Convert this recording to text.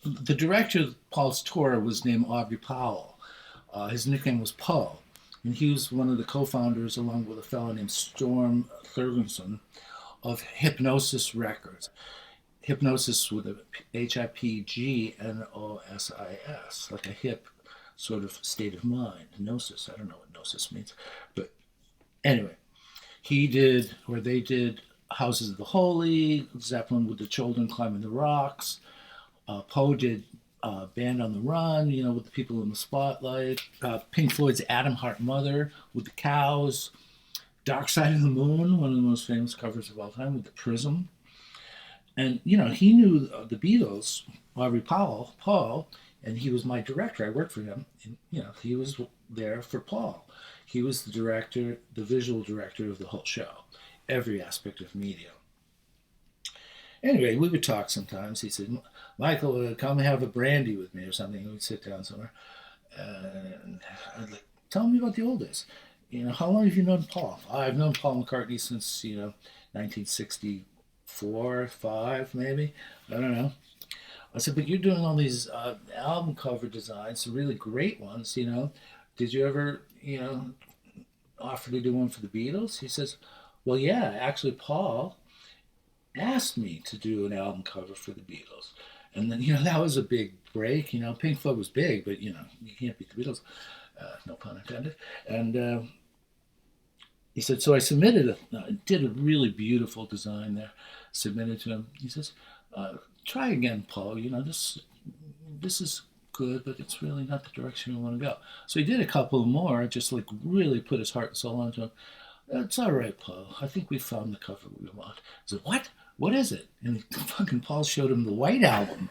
the director of Paul's tour was named Aubrey Powell. His nickname was Poe, and he was one of the co-founders, along with a fellow named Storm Thurgeson, of Hypnosis Records. Hypnosis with a Hipgnosis, like a hip sort of state of mind. Gnosis, I don't know what gnosis means. But anyway, they did Houses of the Holy, Zeppelin with the Children Climbing the Rocks. Poe did Band on the Run, with the people in the spotlight. Pink Floyd's Atom Heart Mother with the Cows. Dark Side of the Moon, one of the most famous covers of all time, with the Prism. And, he knew the Beatles, Aubrey Paul, and he was my director. I worked for him. And, he was there for Paul. He was the director, the visual director of the whole show, every aspect of media. Anyway, we would talk sometimes. He said, Michael, come have a brandy with me or something. We'd sit down somewhere. And I'd like, tell me about the old days. How long have you known Paul? I've known Paul McCartney since, 1964, 5 maybe. I don't know. I said, but you're doing all these album cover designs, really great ones, Did you ever, offer to do one for the Beatles? He says, well, yeah, actually, Paul asked me to do an album cover for the Beatles. And then, that was a big break. Pink Floyd was big, but, you can't beat the Beatles. No pun intended. And he said, so I did a really beautiful design there, submitted to him. He says, try again, Paul. This is good, but it's really not the direction we want to go. So he did a couple more, just like really put his heart and soul into them. It's all right, Paul. I think we found the cover we want. I said, what? What is it? And fucking Paul showed him the White Album.